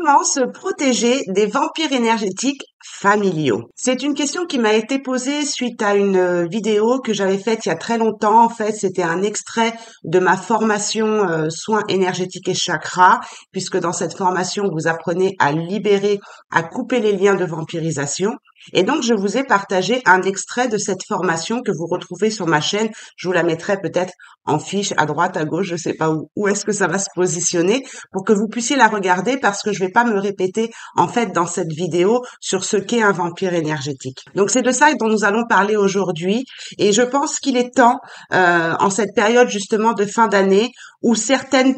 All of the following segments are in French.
Comment se protéger des vampires énergétiques familiaux? C'est une question qui m'a été posée suite à une vidéo que j'avais faite il y a très longtemps. En fait, c'était un extrait de ma formation soins énergétiques et chakras, puisque dans cette formation, vous apprenez à libérer, à couper les liens de vampirisation. Et donc, je vous ai partagé un extrait de cette formation que vous retrouvez sur ma chaîne. Je vous la mettrai peut-être en fiche à droite, à gauche, je sais pas où est-ce que ça va se positionner pour que vous puissiez la regarder parce que je vais pas me répéter en fait dans cette vidéo sur ce qu'est un vampire énergétique. Donc c'est de ça dont nous allons parler aujourd'hui et je pense qu'il est temps en cette période justement de fin d'année où certains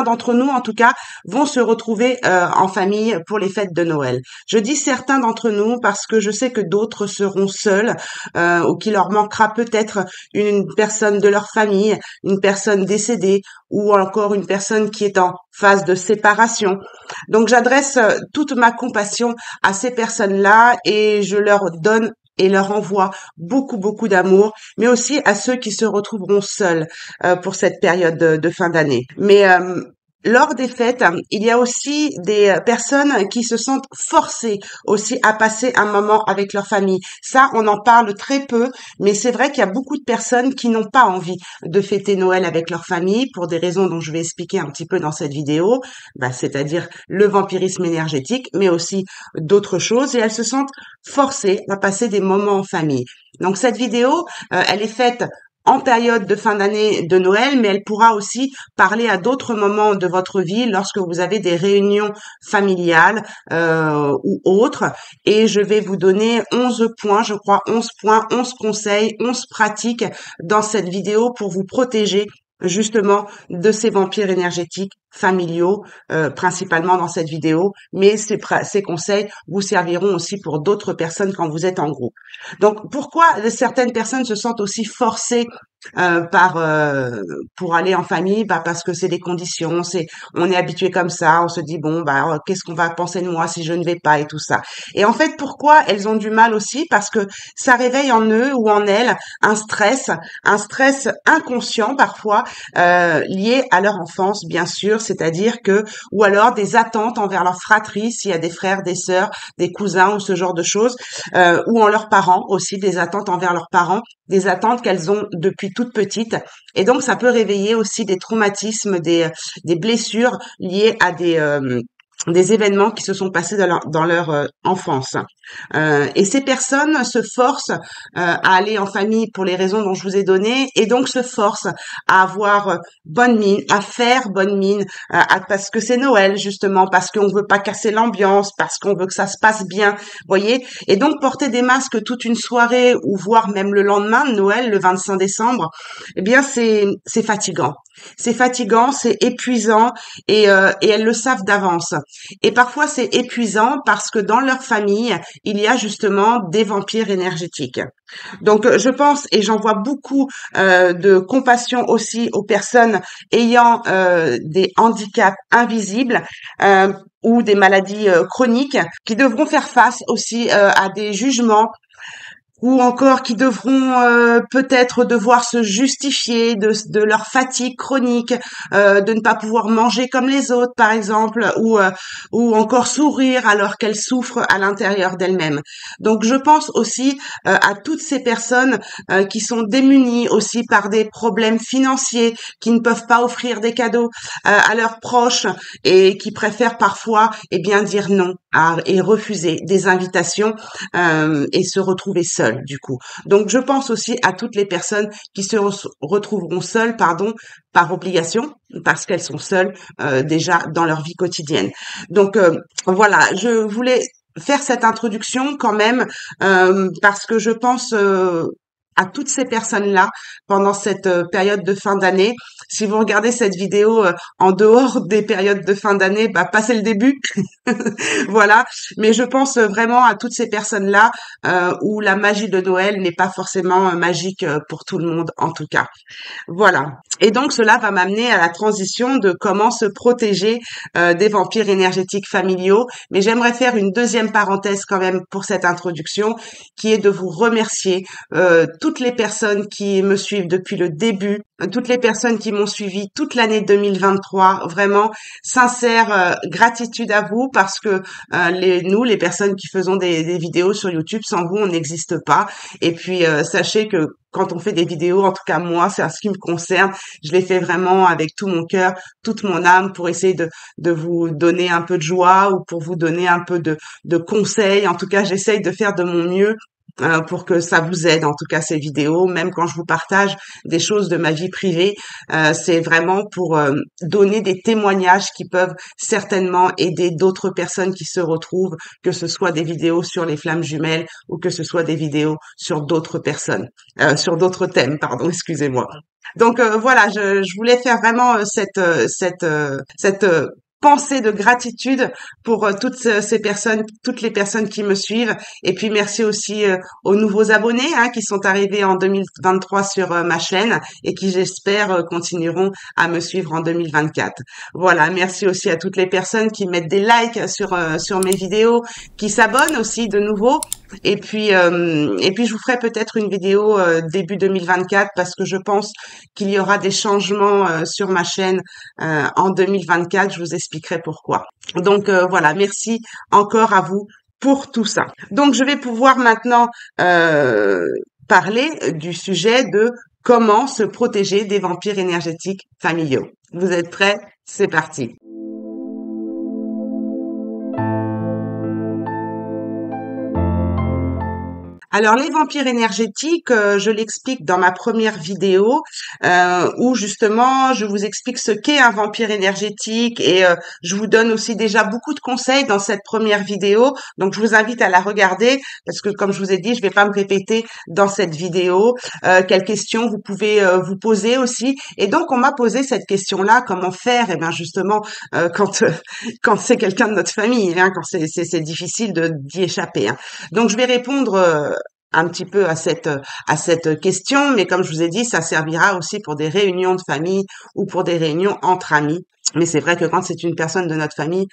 d'entre nous en tout cas vont se retrouver en famille pour les fêtes de Noël. Je dis certains d'entre nous parce que je sais que d'autres seront seuls ou qu'il leur manquera peut-être une personne de leur famille, une personne décédée ou encore une personne qui est en phase de séparation. Donc j'adresse toute ma compassion à ces personnes-là et je leur donne et leur envoie beaucoup d'amour, mais aussi à ceux qui se retrouveront seuls pour cette période de fin d'année. Mais lors des fêtes, il y a aussi des personnes qui se sentent forcées aussi à passer un moment avec leur famille. Ça, on en parle très peu, mais c'est vrai qu'il y a beaucoup de personnes qui n'ont pas envie de fêter Noël avec leur famille pour des raisons dont je vais expliquer un petit peu dans cette vidéo, c'est-à-dire le vampirisme énergétique, mais aussi d'autres choses, et elles se sentent forcées à passer des moments en famille. Donc cette vidéo, elle est faite en période de fin d'année de Noël, mais elle pourra aussi parler à d'autres moments de votre vie lorsque vous avez des réunions familiales ou autres. Et je vais vous donner 11 points, je crois 11 points, 11 conseils, 11 pratiques dans cette vidéo pour vous protéger justement de ces vampires énergétiques familiaux, principalement dans cette vidéo, mais ces conseils vous serviront aussi pour d'autres personnes quand vous êtes en groupe. Donc, pourquoi certaines personnes se sentent aussi forcées pour aller en famille? Parce que c'est des conditions, on est habitué comme ça, on se dit bon qu'est-ce qu'on va penser de moi si je ne vais pas et tout ça. Et en fait, pourquoi elles ont du mal aussi? Parce que ça réveille en eux ou en elles un stress inconscient parfois lié à leur enfance, bien sûr, c'est-à-dire que ou alors des attentes envers leur fratrie s'il y a des frères, des sœurs, des cousins ou ce genre de choses, ou en leurs parents aussi, des attentes envers leurs parents, des attentes qu'elles ont depuis toute petite. Et donc ça peut réveiller aussi des traumatismes, des blessures liées à des événements qui se sont passés dans leur enfance. Et ces personnes se forcent à aller en famille pour les raisons dont je vous ai données et donc se forcent à avoir bonne mine, à faire bonne mine, parce que c'est Noël justement, parce qu'on veut pas casser l'ambiance, parce qu'on veut que ça se passe bien, voyez. Et donc porter des masques toute une soirée ou voire même le lendemain de Noël, le 25 décembre, eh bien c'est fatigant. C'est fatigant, c'est épuisant et elles le savent d'avance. Et parfois c'est épuisant parce que dans leur famille, il y a justement des vampires énergétiques. Donc je pense et j'en vois beaucoup de compassion aussi aux personnes ayant des handicaps invisibles ou des maladies chroniques qui devront faire face aussi à des jugements ou encore qui devront peut-être devoir se justifier de leur fatigue chronique, de ne pas pouvoir manger comme les autres par exemple, ou encore sourire alors qu'elles souffrent à l'intérieur d'elles-mêmes. Donc je pense aussi à toutes ces personnes qui sont démunies aussi par des problèmes financiers, qui ne peuvent pas offrir des cadeaux à leurs proches et qui préfèrent parfois bien dire non et refuser des invitations et se retrouver seules du coup. Donc je pense aussi à toutes les personnes qui se retrouveront seules par obligation parce qu'elles sont seules déjà dans leur vie quotidienne. Donc voilà, je voulais faire cette introduction quand même parce que je pense à toutes ces personnes-là pendant cette période de fin d'année. Si vous regardez cette vidéo en dehors des périodes de fin d'année, passez le début. Voilà. Mais je pense vraiment à toutes ces personnes-là où la magie de Noël n'est pas forcément magique pour tout le monde en tout cas. Voilà. Et donc cela va m'amener à la transition de comment se protéger des vampires énergétiques familiaux. Mais j'aimerais faire une deuxième parenthèse quand même pour cette introduction, qui est de vous remercier toutes les personnes qui me suivent depuis le début, toutes les personnes qui m'ont suivi toute l'année 2023. Vraiment, sincère gratitude à vous parce que nous, les personnes qui faisons des vidéos sur YouTube, sans vous, on n'existe pas. Et puis, sachez que quand on fait des vidéos, en tout cas moi, c'est à ce qui me concerne, je les fais vraiment avec tout mon cœur, toute mon âme pour essayer de vous donner un peu de joie ou pour vous donner un peu de conseils. En tout cas, j'essaye de faire de mon mieux pour que ça vous aide, en tout cas ces vidéos, même quand je vous partage des choses de ma vie privée, c'est vraiment pour donner des témoignages qui peuvent certainement aider d'autres personnes qui se retrouvent, que ce soit des vidéos sur les flammes jumelles ou que ce soit des vidéos sur d'autres personnes, sur d'autres thèmes, pardon, excusez-moi. Donc voilà, je voulais faire vraiment cette pensée de gratitude pour ces personnes, toutes les personnes qui me suivent. Et puis merci aussi aux nouveaux abonnés qui sont arrivés en 2023 sur ma chaîne et qui j'espère continueront à me suivre en 2024. Voilà, merci aussi à toutes les personnes qui mettent des likes sur mes vidéos, qui s'abonnent aussi de nouveau. Et puis je vous ferai peut-être une vidéo début 2024 parce que je pense qu'il y aura des changements sur ma chaîne en 2024. Je vous expliquerai pourquoi. Donc voilà, merci encore à vous pour tout ça. Donc je vais pouvoir maintenant parler du sujet de comment se protéger des vampires énergétiques familiaux. Vous êtes prêts? C'est parti. Alors les vampires énergétiques, je l'explique dans ma première vidéo où justement je vous explique ce qu'est un vampire énergétique et je vous donne aussi déjà beaucoup de conseils dans cette première vidéo. Donc je vous invite à la regarder parce que comme je vous ai dit, je vais pas me répéter dans cette vidéo. Quelles questions vous pouvez vous poser aussi. Et donc on m'a posé cette question-là, comment faire? Eh bien justement quand c'est quelqu'un de notre famille, quand c'est difficile d'y échapper. Donc je vais répondre un petit peu à cette question, mais comme je vous ai dit, ça servira aussi pour des réunions de famille ou pour des réunions entre amis. Mais c'est vrai que quand c'est une personne de notre famille,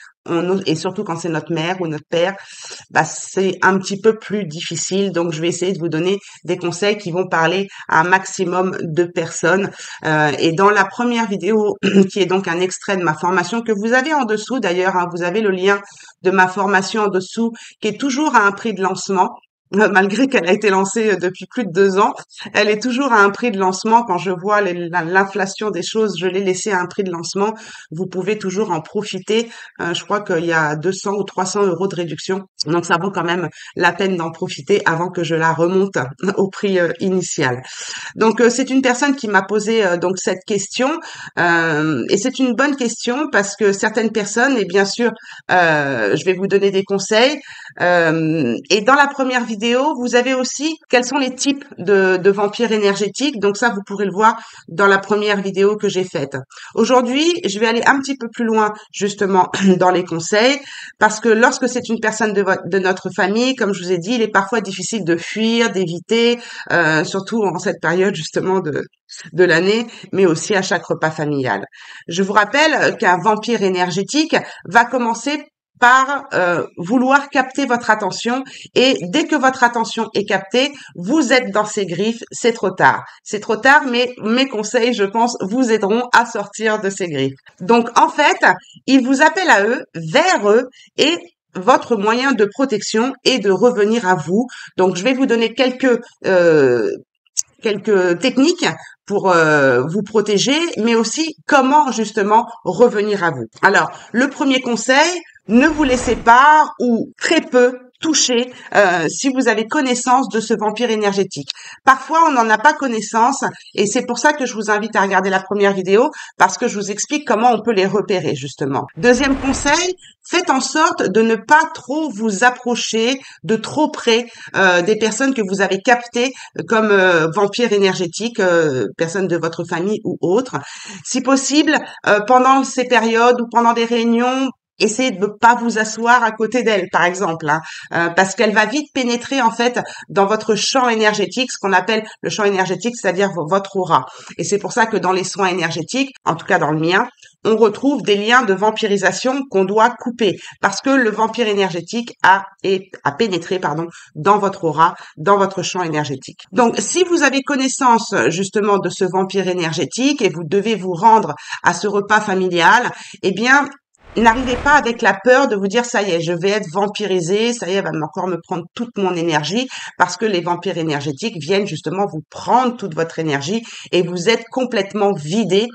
et surtout quand c'est notre mère ou notre père, bah c'est un petit peu plus difficile. Donc je vais essayer de vous donner des conseils qui vont parler à un maximum de personnes. Et dans la première vidéo, qui est donc un extrait de ma formation que vous avez en dessous d'ailleurs, vous avez le lien de ma formation en dessous, qui est toujours à un prix de lancement. Malgré qu'elle a été lancée depuis plus de 2 ans, elle est toujours à un prix de lancement. Quand je vois l'inflation des choses, je l'ai laissée à un prix de lancement. Vous pouvez toujours en profiter. Je crois qu'il y a 200 ou 300 euros de réduction. Donc, ça vaut quand même la peine d'en profiter avant que je la remonte au prix initial. Donc, c'est une personne qui m'a posé donc cette question. Et c'est une bonne question parce que certaines personnes, et bien sûr, je vais vous donner des conseils. Et dans la première vidéo, vous avez aussi quels sont les types de vampires énergétiques. Donc ça, vous pourrez le voir dans la première vidéo que j'ai faite. Aujourd'hui, je vais aller un petit peu plus loin justement dans les conseils parce que lorsque c'est une personne de notre famille, comme je vous ai dit, il est parfois difficile de fuir, d'éviter, surtout en cette période justement de l'année, mais aussi à chaque repas familial. Je vous rappelle qu'un vampire énergétique va commencer par vouloir capter votre attention et dès que votre attention est captée, vous êtes dans ses griffes, c'est trop tard. C'est trop tard, mais mes conseils, je pense, vous aideront à sortir de ces griffes. Donc en fait, il vous appelle à eux, vers eux et votre moyen de protection est de revenir à vous. Donc je vais vous donner quelques techniques pour vous protéger, mais aussi comment justement revenir à vous. Alors, le premier conseil, ne vous laissez pas ou très peu toucher si vous avez connaissance de ce vampire énergétique. Parfois, on n'en a pas connaissance et c'est pour ça que je vous invite à regarder la première vidéo parce que je vous explique comment on peut les repérer justement. Deuxième conseil, faites en sorte de ne pas trop vous approcher de trop près des personnes que vous avez captées comme vampires énergétiques, personnes de votre famille ou autres. Si possible, pendant ces périodes ou pendant des réunions, essayez de ne pas vous asseoir à côté d'elle, par exemple, hein, parce qu'elle va vite pénétrer en fait dans votre champ énergétique, ce qu'on appelle le champ énergétique, c'est-à-dire votre aura. Et c'est pour ça que dans les soins énergétiques, en tout cas dans le mien, on retrouve des liens de vampirisation qu'on doit couper parce que le vampire énergétique a pénétré dans votre aura, dans votre champ énergétique. Donc si vous avez connaissance justement de ce vampire énergétique et vous devez vous rendre à ce repas familial, eh bien n'arrivez pas avec la peur de vous dire ça y est, je vais être vampirisé, ça y est, elle va encore me prendre toute mon énergie, parce que les vampires énergétiques viennent justement vous prendre toute votre énergie et vous êtes complètement vidé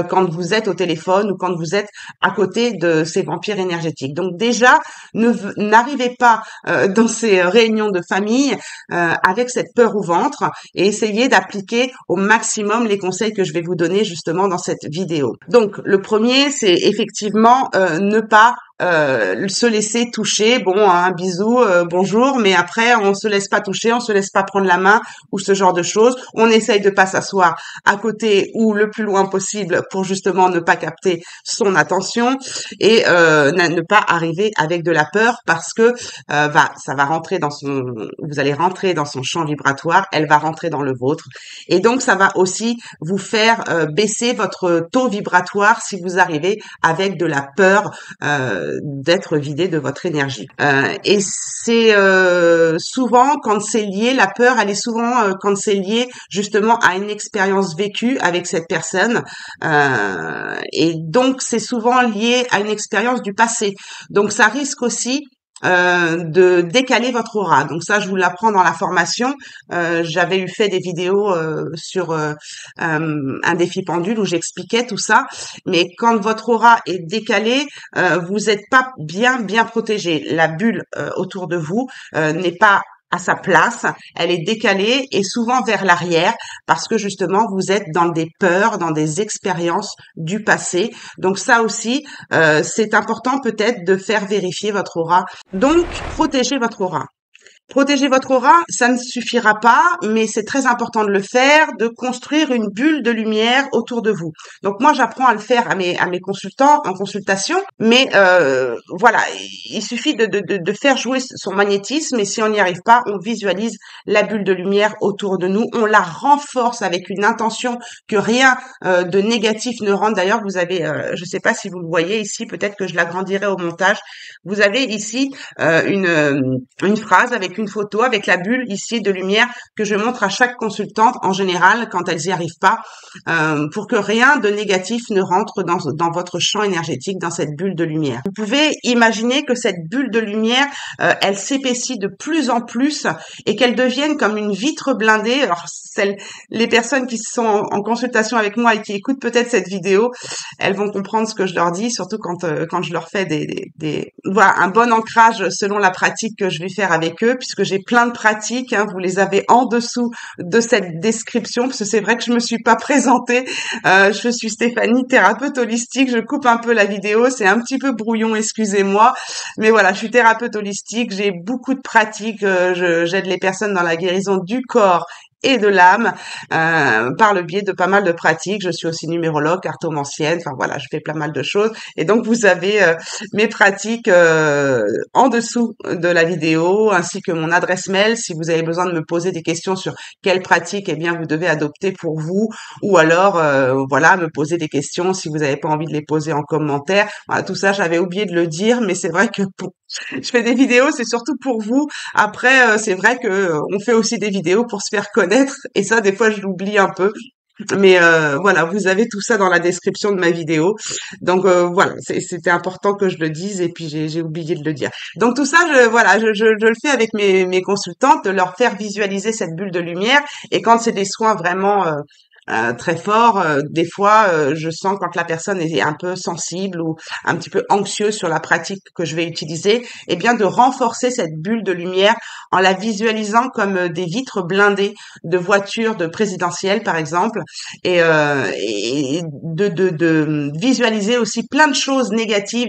quand vous êtes au téléphone ou quand vous êtes à côté de ces vampires énergétiques. Donc déjà, n'arrivez pas dans ces réunions de famille avec cette peur au ventre et essayez d'appliquer au maximum les conseils que je vais vous donner justement dans cette vidéo. Donc le premier, c'est effectivement ne pas se laisser toucher, bon, un bisou, bonjour, mais après on se laisse pas toucher, on se laisse pas prendre la main ou ce genre de choses. On essaye de pas s'asseoir à côté ou le plus loin possible pour justement ne pas capter son attention et ne pas arriver avec de la peur parce que ça va rentrer vous allez rentrer dans son champ vibratoire, elle va rentrer dans le vôtre et donc ça va aussi vous faire baisser votre taux vibratoire si vous arrivez avec de la peur d'être vidé de votre énergie. Et c'est souvent quand c'est lié, la peur, elle est souvent quand c'est lié justement à une expérience vécue avec cette personne. Et donc c'est souvent lié à une expérience du passé. Donc ça risque aussi de décaler votre aura. Donc ça, je vous l'apprends dans la formation. J'avais fait des vidéos sur un défi pendule où j'expliquais tout ça. Mais quand votre aura est décalée, vous n'êtes pas bien protégé. La bulle autour de vous n'est pas à sa place, elle est décalée et souvent vers l'arrière parce que justement vous êtes dans des peurs, dans des expériences du passé. Donc ça aussi, c'est important peut-être de faire vérifier votre aura. Donc, protégez votre aura. Protéger votre aura, ça ne suffira pas, mais c'est très important de le faire, de construire une bulle de lumière autour de vous. Donc moi, j'apprends à le faire à mes consultants en consultation, mais voilà, il suffit de faire jouer son magnétisme et si on n'y arrive pas, on visualise la bulle de lumière autour de nous, on la renforce avec une intention que rien de négatif ne rentre. D'ailleurs, vous avez, je ne sais pas si vous le voyez ici, peut-être que je l'agrandirai au montage. Vous avez ici une phrase avec une photo avec la bulle ici de lumière que je montre à chaque consultante en général quand elles n'y arrivent pas pour que rien de négatif ne rentre dans votre champ énergétique, dans cette bulle de lumière. Vous pouvez imaginer que cette bulle de lumière, elle s'épaissit de plus en plus et qu'elle devienne comme une vitre blindée. Alors les personnes qui sont en consultation avec moi et qui écoutent peut-être cette vidéo, elles vont comprendre ce que je leur dis, surtout quand je leur fais voilà, un bon ancrage selon la pratique que je vais faire avec eux, puisque j'ai plein de pratiques, hein, vous les avez en dessous de cette description, parce que c'est vrai que je me suis pas présentée. Je suis Stéphanie, thérapeute holistique. Je coupe un peu la vidéo, c'est un petit peu brouillon, excusez-moi, mais voilà, je suis thérapeute holistique. J'ai beaucoup de pratiques. J'aide les personnes dans la guérison du corps et de l'âme par le biais de pas mal de pratiques. Je suis aussi numérologue, cartomancienne, enfin voilà, je fais pas mal de choses. Et donc vous avez mes pratiques en dessous de la vidéo, ainsi que mon adresse mail si vous avez besoin de me poser des questions sur quelle pratique vous devez adopter pour vous, ou alors voilà, me poser des questions si vous n'avez pas envie de les poser en commentaire. Voilà, tout ça, j'avais oublié de le dire, mais c'est vrai que je fais des vidéos, c'est surtout pour vous. Après, c'est vrai que on fait aussi des vidéos pour se faire connaître, et ça, des fois, je l'oublie un peu. Mais voilà, vous avez tout ça dans la description de ma vidéo. Donc voilà, c'était important que je le dise, et puis j'ai oublié de le dire. Donc tout ça, je le fais avec mes consultantes, de leur faire visualiser cette bulle de lumière. Et quand c'est des soins vraiment très fort. Des fois, je sens quand la personne est un peu sensible ou un petit peu anxieuse sur la pratique que je vais utiliser, eh bien de renforcer cette bulle de lumière en la visualisant comme des vitres blindées de voitures de présidentielles, par exemple, et de visualiser aussi plein de choses négatives,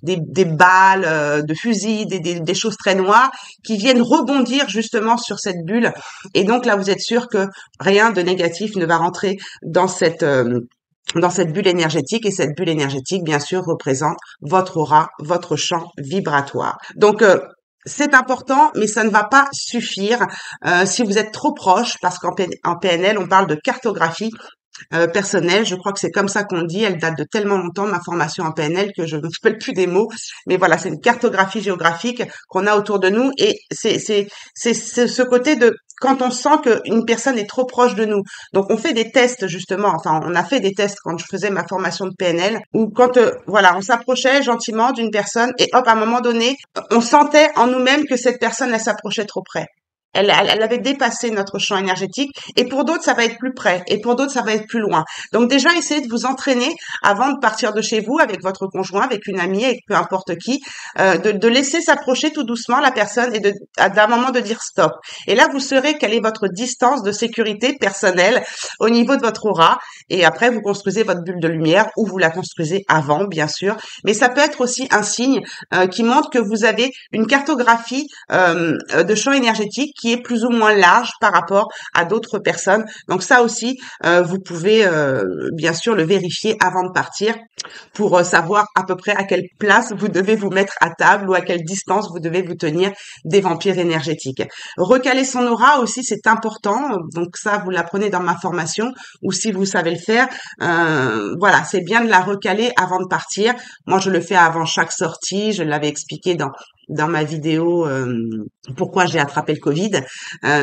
des balles, de fusils, des choses très noires qui viennent rebondir justement sur cette bulle. Et donc là, vous êtes sûr que rien de négatif ne va rentrer dans cette dans cette bulle énergétique, et cette bulle énergétique, bien sûr, représente votre aura, votre champ vibratoire. Donc, c'est important, mais ça ne va pas suffire si vous êtes trop proche, parce en PNL, on parle de cartographie personnelle. Je crois que c'est comme ça qu'on dit. Elle date de tellement longtemps, ma formation en PNL, que je ne me rappelle plus des mots. Mais voilà, c'est une cartographie géographique qu'on a autour de nous, et c'est ce côté de quand on sent qu'une personne est trop proche de nous. Donc, on fait des tests, justement. Enfin, on a fait des tests quand je faisais ma formation de PNL, où quand, voilà, on s'approchait gentiment d'une personne, et hop, à un moment donné, on sentait en nous-mêmes que cette personne, elle s'approchait trop près. Elle avait dépassé notre champ énergétique, et pour d'autres, ça va être plus près, et pour d'autres, ça va être plus loin. Donc déjà, essayez de vous entraîner avant de partir de chez vous avec votre conjoint, avec une amie, avec peu importe qui, de laisser s'approcher tout doucement la personne, et d'un moment de dire stop. Et là, vous saurez quelle est votre distance de sécurité personnelle au niveau de votre aura, et après, vous construisez votre bulle de lumière, ou vous la construisez avant, bien sûr. Mais ça peut être aussi un signe qui montre que vous avez une cartographie de champ énergétique qui est plus ou moins large par rapport à d'autres personnes. Donc ça aussi, vous pouvez bien sûr le vérifier avant de partir, pour savoir à peu près à quelle place vous devez vous mettre à table, ou à quelle distance vous devez vous tenir des vampires énergétiques. Recaler son aura aussi, c'est important. Donc ça, vous l'apprenez dans ma formation, ou si vous savez le faire, voilà, c'est bien de la recaler avant de partir. Moi, je le fais avant chaque sortie. Je l'avais expliqué dans ma vidéo pourquoi j'ai attrapé le Covid.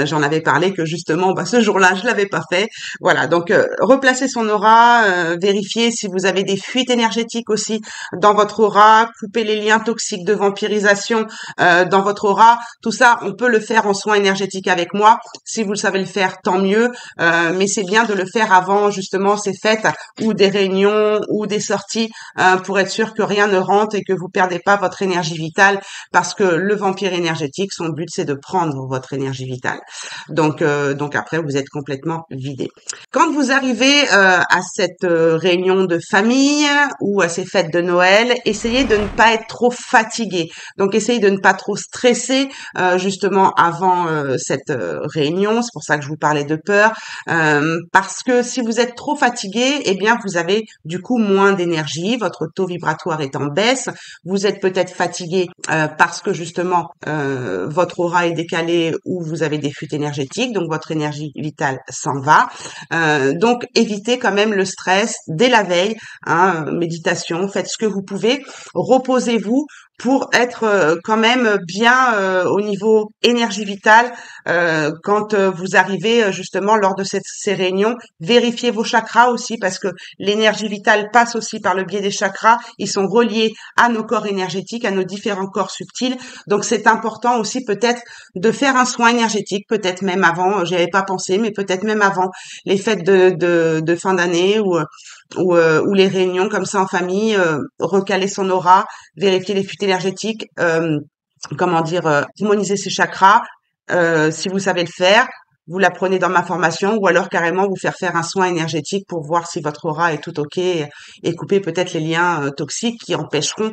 J'en avais parlé que justement, ce jour-là, je l'avais pas fait. Voilà, donc replacer son aura, vérifier si vous avez des fuites énergétiques aussi dans votre aura, couper les liens toxiques de vampirisation dans votre aura. Tout ça, on peut le faire en soins énergétiques avec moi. Si vous le savez le faire, tant mieux. Mais c'est bien de le faire avant justement ces fêtes, ou des réunions, ou des sorties, pour être sûr que rien ne rentre et que vous perdez pas votre énergie vitale, parce que le vampire énergétique, son but, c'est de prendre votre énergie vitale. Donc après, vous êtes complètement vidé. Quand vous arrivez à cette réunion de famille, ou à ces fêtes de Noël, essayez de ne pas être trop fatigué. Donc, essayez de ne pas trop stresser justement avant cette réunion. C'est pour ça que je vous parlais de peur, parce que si vous êtes trop fatigué, eh bien, vous avez du coup moins d'énergie. Votre taux vibratoire est en baisse. Vous êtes peut-être fatigué parce que justement votre aura est décalée, ou vous avez des fuites énergétiques, donc votre énergie vitale s'en va. Donc évitez quand même le stress dès la veille, hein, méditation, faites ce que vous pouvez, reposez-vous pour être quand même bien au niveau énergie vitale quand vous arrivez justement lors de ces réunions. Vérifiez vos chakras aussi, parce que l'énergie vitale passe aussi par le biais des chakras. Ils sont reliés à nos corps énergétiques, à nos différents corps subtils. Donc c'est important aussi peut-être de faire un soin énergétique, peut-être même avant, j'y avais pas pensé, mais peut-être même avant les fêtes de fin d'année, ou les réunions comme ça en famille, recaler son aura, vérifier les fuites énergétiques, harmoniser ses chakras, si vous savez le faire. Vous l'apprenez dans ma formation, ou alors carrément vous faire un soin énergétique pour voir si votre aura est tout ok, et couper peut-être les liens toxiques qui empêcheront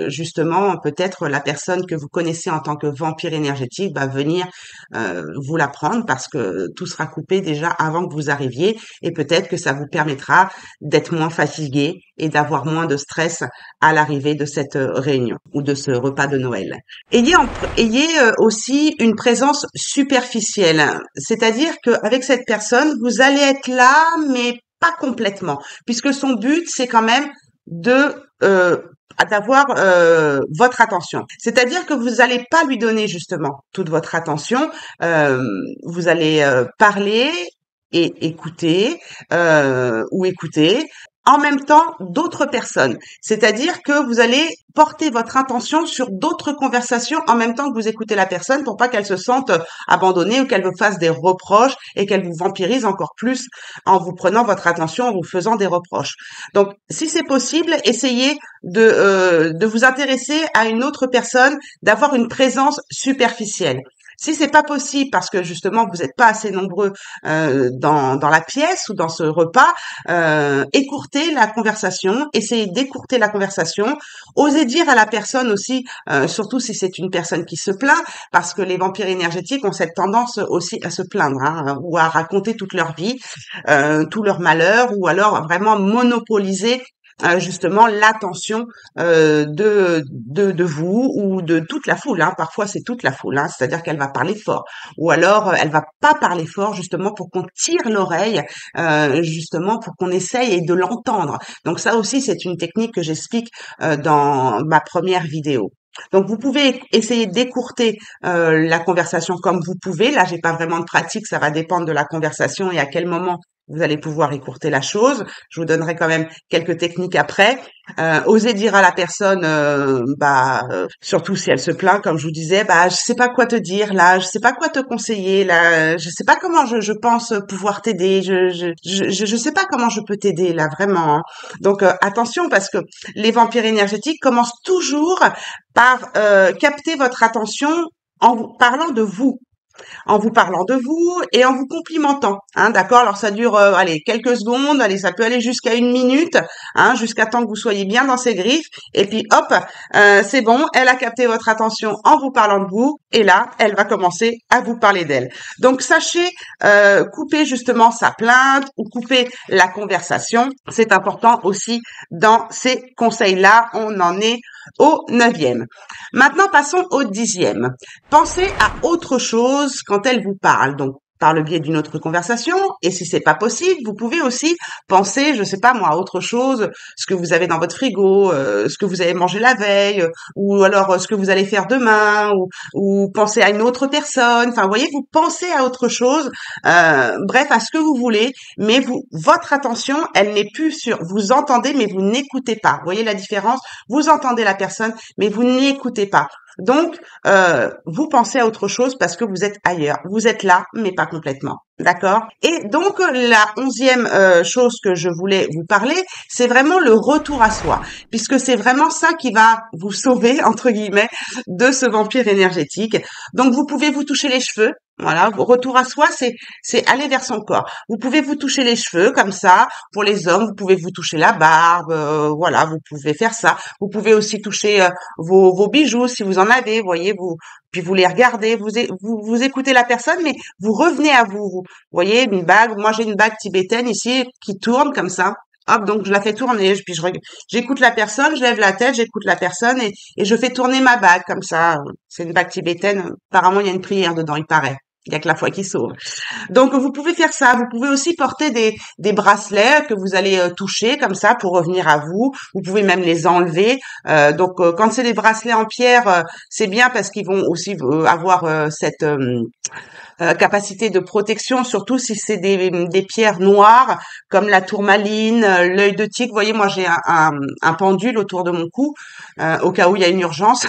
justement peut-être la personne que vous connaissez en tant que vampire énergétique venir vous la prendre, parce que tout sera coupé déjà avant que vous arriviez, et peut-être que ça vous permettra d'être moins fatigué et d'avoir moins de stress à l'arrivée de cette réunion, ou de ce repas de Noël. Ayez aussi une présence superficielle, c'est-à-dire qu'avec cette personne, vous allez être là, mais pas complètement, puisque son but, c'est quand même d'avoir votre attention. C'est-à-dire que vous n'allez pas lui donner justement toute votre attention, vous allez parler et écouter, ou écouter en même temps d'autres personnes. C'est-à-dire que vous allez porter votre intention sur d'autres conversations en même temps que vous écoutez la personne, pour pas qu'elle se sente abandonnée, ou qu'elle vous fasse des reproches et qu'elle vous vampirise encore plus en vous prenant votre attention, en vous faisant des reproches. Donc, si c'est possible, essayez de vous intéresser à une autre personne, d'avoir une présence superficielle. Si c'est pas possible parce que justement vous n'êtes pas assez nombreux dans la pièce ou dans ce repas, écourtez la conversation, essayez d'écourter la conversation, osez dire à la personne aussi, surtout si c'est une personne qui se plaint, parce que les vampires énergétiques ont cette tendance aussi à se plaindre, hein, ou à raconter toute leur vie, tout leur malheur, ou alors vraiment monopoliser justement l'attention de vous ou de toute la foule, hein. Parfois c'est toute la foule, hein. C'est-à-dire qu'elle va parler fort ou alors elle va pas parler fort justement pour qu'on tire l'oreille, justement pour qu'on essaye de l'entendre. Donc ça aussi c'est une technique que j'explique dans ma première vidéo. Donc vous pouvez essayer d'écourter la conversation comme vous pouvez. Là, j'ai pas vraiment de pratique, ça va dépendre de la conversation et à quel moment vous allez pouvoir écourter la chose. Je vous donnerai quand même quelques techniques après. Osez dire à la personne, surtout si elle se plaint, comme je vous disais, je sais pas quoi te dire là, je sais pas quoi te conseiller là, je sais pas comment je pense pouvoir t'aider, je sais pas comment je peux t'aider là vraiment, hein. Donc attention parce que les vampires énergétiques commencent toujours par capter votre attention en vous parlant de vous, en vous parlant de vous et en vous complimentant, hein, d'accord? Alors ça dure, allez, quelques secondes, allez, ça peut aller jusqu'à 1 minute, hein, jusqu'à temps que vous soyez bien dans ses griffes, et puis hop, c'est bon, elle a capté votre attention en vous parlant de vous, et là, elle va commencer à vous parler d'elle. Donc sachez couper justement sa plainte ou couper la conversation, c'est important aussi dans ces conseils-là, on en est au 9e. Maintenant, passons au 10e. Pensez à autre chose quand elle vous parle. Donc, par le biais d'une autre conversation. Et si c'est pas possible, vous pouvez aussi penser, je sais pas moi, à autre chose, ce que vous avez dans votre frigo, ce que vous avez mangé la veille, ou alors ce que vous allez faire demain, ou penser à une autre personne. Enfin, vous voyez, vous pensez à autre chose. Bref, à ce que vous voulez, mais votre attention, elle n'est plus sur. Vous entendez, mais vous n'écoutez pas. Vous voyez la différence? Vous entendez la personne, mais vous n'écoutez pas. Donc, vous pensez à autre chose parce que vous êtes ailleurs. Vous êtes là, mais pas complètement. D'accord? Et donc, la 11e chose que je voulais vous parler, c'est vraiment le retour à soi, puisque c'est vraiment ça qui va vous sauver, entre guillemets, de ce vampire énergétique. Donc, vous pouvez vous toucher les cheveux. Voilà, retour à soi, c'est aller vers son corps. Vous pouvez vous toucher les cheveux comme ça. Pour les hommes, vous pouvez vous toucher la barbe. Voilà, vous pouvez faire ça. Vous pouvez aussi toucher vos bijoux si vous en avez. Voyez, puis vous les regardez, vous écoutez la personne, mais vous revenez à vous. Vous voyez une bague. Moi, j'ai une bague tibétaine ici qui tourne comme ça. Hop, donc je la fais tourner, puis j'écoute la personne, je lève la tête, j'écoute la personne et je fais tourner ma bague comme ça. C'est une bague tibétaine. Apparemment, il y a une prière dedans, il paraît. Il y a que la foi qui sauve. Donc, vous pouvez faire ça. Vous pouvez aussi porter des bracelets que vous allez toucher comme ça pour revenir à vous. Vous pouvez même les enlever. Donc, quand c'est des bracelets en pierre, c'est bien parce qu'ils vont aussi avoir cette capacité de protection, surtout si c'est des pierres noires comme la tourmaline, l'œil de tigre. Vous voyez, moi j'ai un pendule autour de mon cou au cas où il y a une urgence.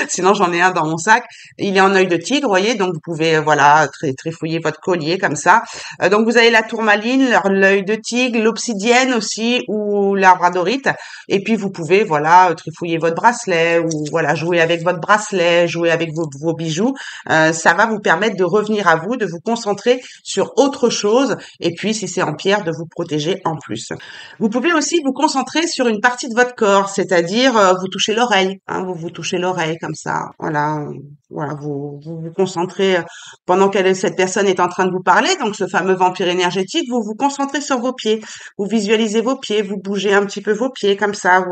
Sinon j'en ai un dans mon sac. Il est en œil de tigre, vous voyez, donc vous pouvez voilà trifouiller votre collier comme ça. Donc vous avez la tourmaline, l'œil de tigre, l'obsidienne aussi ou labradorite. Et puis vous pouvez voilà trifouiller votre bracelet ou voilà jouer avec votre bracelet, jouer avec vos bijoux. Ça va vous permettre de revenir à vous, de vous concentrer sur autre chose et puis si c'est en pierre, de vous protéger en plus. Vous pouvez aussi vous concentrer sur une partie de votre corps, c'est-à-dire vous touchez l'oreille, hein, vous touchez l'oreille comme ça, voilà, vous concentrez pendant que cette personne est en train de vous parler, donc ce fameux vampire énergétique, vous vous concentrez sur vos pieds, vous visualisez vos pieds, vous bougez un petit peu vos pieds comme ça,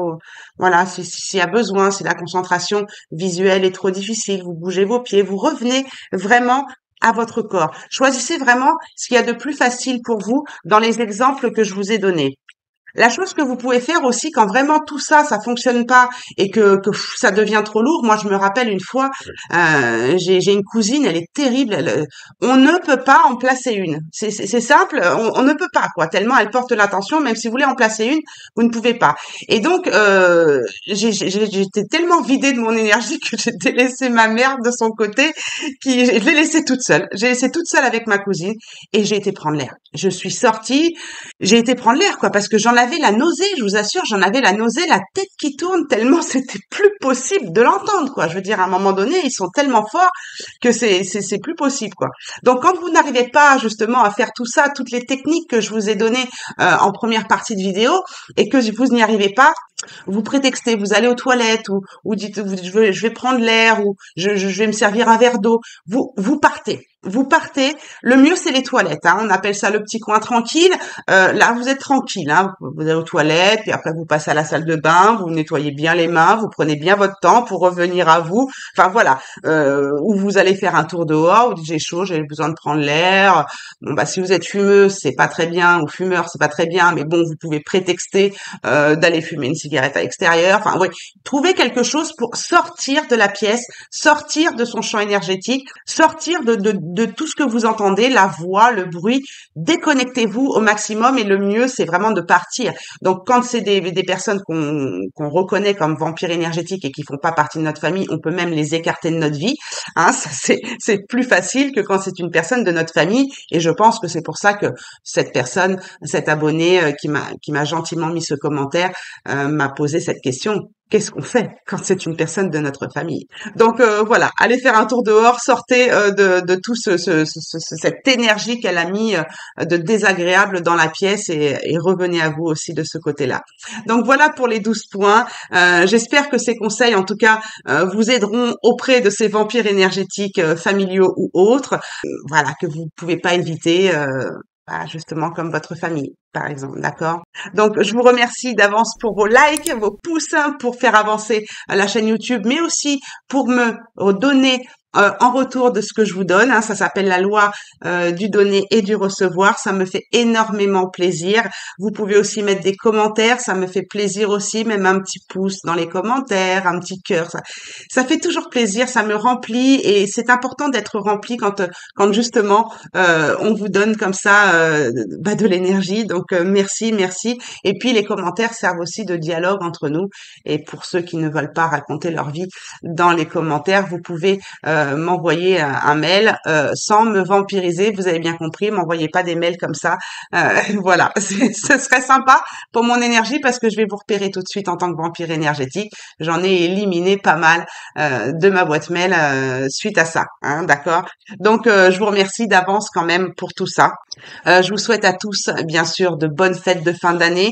voilà, s'il y a besoin, si la concentration visuelle est trop difficile, vous bougez vos pieds, vous revenez vraiment à votre corps. Choisissez vraiment ce qu'il y a de plus facile pour vous dans les exemples que je vous ai donnés. La chose que vous pouvez faire aussi quand vraiment tout ça, ça fonctionne pas et que ça devient trop lourd. Moi, je me rappelle une fois, j'ai une cousine, elle est terrible. On ne peut pas en placer une. C'est simple, on ne peut pas quoi. Tellement elle porte l'attention, même si vous voulez en placer une, vous ne pouvez pas. Et donc, j'étais tellement vidée de mon énergie que j'ai délaissé ma mère de son côté, je l'ai laissée toute seule. J'ai laissé toute seule avec ma cousine et j'ai été prendre l'air. Je suis sortie, j'ai été prendre l'air quoi, parce que j'en avais la nausée, je vous assure, j'en avais la nausée, la tête qui tourne tellement c'était plus possible de l'entendre, quoi. Je veux dire, à un moment donné, ils sont tellement forts que c'est plus possible, quoi. Donc, quand vous n'arrivez pas, justement, à faire tout ça, toutes les techniques que je vous ai données en première partie de vidéo, et que vous n'y arrivez pas, vous prétextez, vous allez aux toilettes, ou dites, je vais prendre l'air, ou je vais me servir un verre d'eau. Vous partez. Vous partez. Le mieux, c'est les toilettes. Hein. On appelle ça le petit coin tranquille. Là, vous êtes tranquille. Hein. Vous allez aux toilettes, puis après, vous passez à la salle de bain, vous nettoyez bien les mains, vous prenez bien votre temps pour revenir à vous. Enfin, voilà. Ou vous allez faire un tour dehors, vous dites, j'ai chaud, j'ai besoin de prendre l'air. Bon, bah, si vous êtes fumeuse, c'est pas très bien, ou fumeur, c'est pas très bien, mais bon, vous pouvez prétexter d'aller fumer une cigarette à l'extérieur. Enfin, oui. Trouvez quelque chose pour sortir de la pièce, sortir de son champ énergétique, sortir de tout ce que vous entendez, la voix, le bruit. Déconnectez-vous au maximum et le mieux, c'est vraiment de partir. Donc, quand c'est des personnes qu'on reconnaît comme vampires énergétiques et qui font pas partie de notre famille, on peut même les écarter de notre vie. Hein, ça, c'est plus facile que quand c'est une personne de notre famille. Et je pense que c'est pour ça que cette personne, cet abonné qui m'a gentiment mis ce commentaire, m'a posé cette question. Qu'est-ce qu'on fait quand c'est une personne de notre famille? Donc voilà, allez faire un tour dehors, sortez de tout cette énergie qu'elle a mis de désagréable dans la pièce et revenez à vous aussi de ce côté-là. Donc voilà pour les 12 points. J'espère que ces conseils, en tout cas, vous aideront auprès de ces vampires énergétiques familiaux ou autres. Voilà, que vous pouvez pas éviter. Justement comme votre famille, par exemple, d'accord? Donc, je vous remercie d'avance pour vos likes, vos pouces, hein, pour faire avancer la chaîne YouTube, mais aussi pour me donner en retour de ce que je vous donne. Hein. Ça s'appelle la loi du donner et du recevoir. Ça me fait énormément plaisir. Vous pouvez aussi mettre des commentaires. Ça me fait plaisir aussi, même un petit pouce dans les commentaires, un petit cœur. Ça fait toujours plaisir. Ça me remplit et c'est important d'être rempli quand justement on vous donne comme ça de l'énergie. Donc merci, merci. Et puis les commentaires servent aussi de dialogue entre nous. Et pour ceux qui ne veulent pas raconter leur vie dans les commentaires, vous pouvez m'envoyer un mail sans me vampiriser. Vous avez bien compris, m'envoyez pas des mails comme ça. Voilà, ce serait sympa pour mon énergie parce que je vais vous repérer tout de suite en tant que vampire énergétique. J'en ai éliminé pas mal de ma boîte mail suite à ça. Hein, d'accord. Donc je vous remercie d'avance quand même pour tout ça. Je vous souhaite à tous, bien sûr, de bonnes fêtes de fin d'année.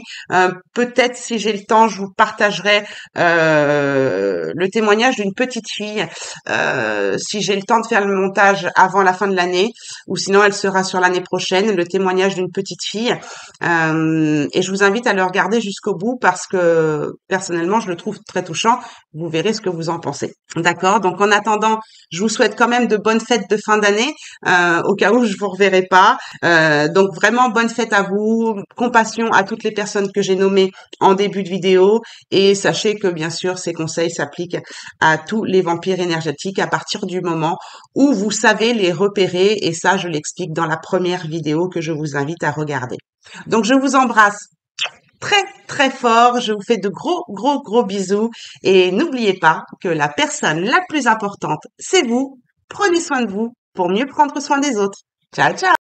Peut-être, si j'ai le temps, je vous partagerai le témoignage d'une petite fille. Si j'ai le temps de faire le montage avant la fin de l'année, ou sinon elle sera sur l'année prochaine, le témoignage d'une petite fille. Et je vous invite à le regarder jusqu'au bout parce que personnellement, je le trouve très touchant. Vous verrez ce que vous en pensez. D'accord? Donc en attendant, je vous souhaite quand même de bonnes fêtes de fin d'année, au cas où je vous reverrai pas. Donc vraiment bonne fête à vous, compassion à toutes les personnes que j'ai nommées en début de vidéo et sachez que bien sûr ces conseils s'appliquent à tous les vampires énergétiques à partir du moment où vous savez les repérer et ça je l'explique dans la première vidéo que je vous invite à regarder. Donc je vous embrasse très très fort, je vous fais de gros bisous et n'oubliez pas que la personne la plus importante c'est vous. Prenez soin de vous pour mieux prendre soin des autres. Ciao ciao.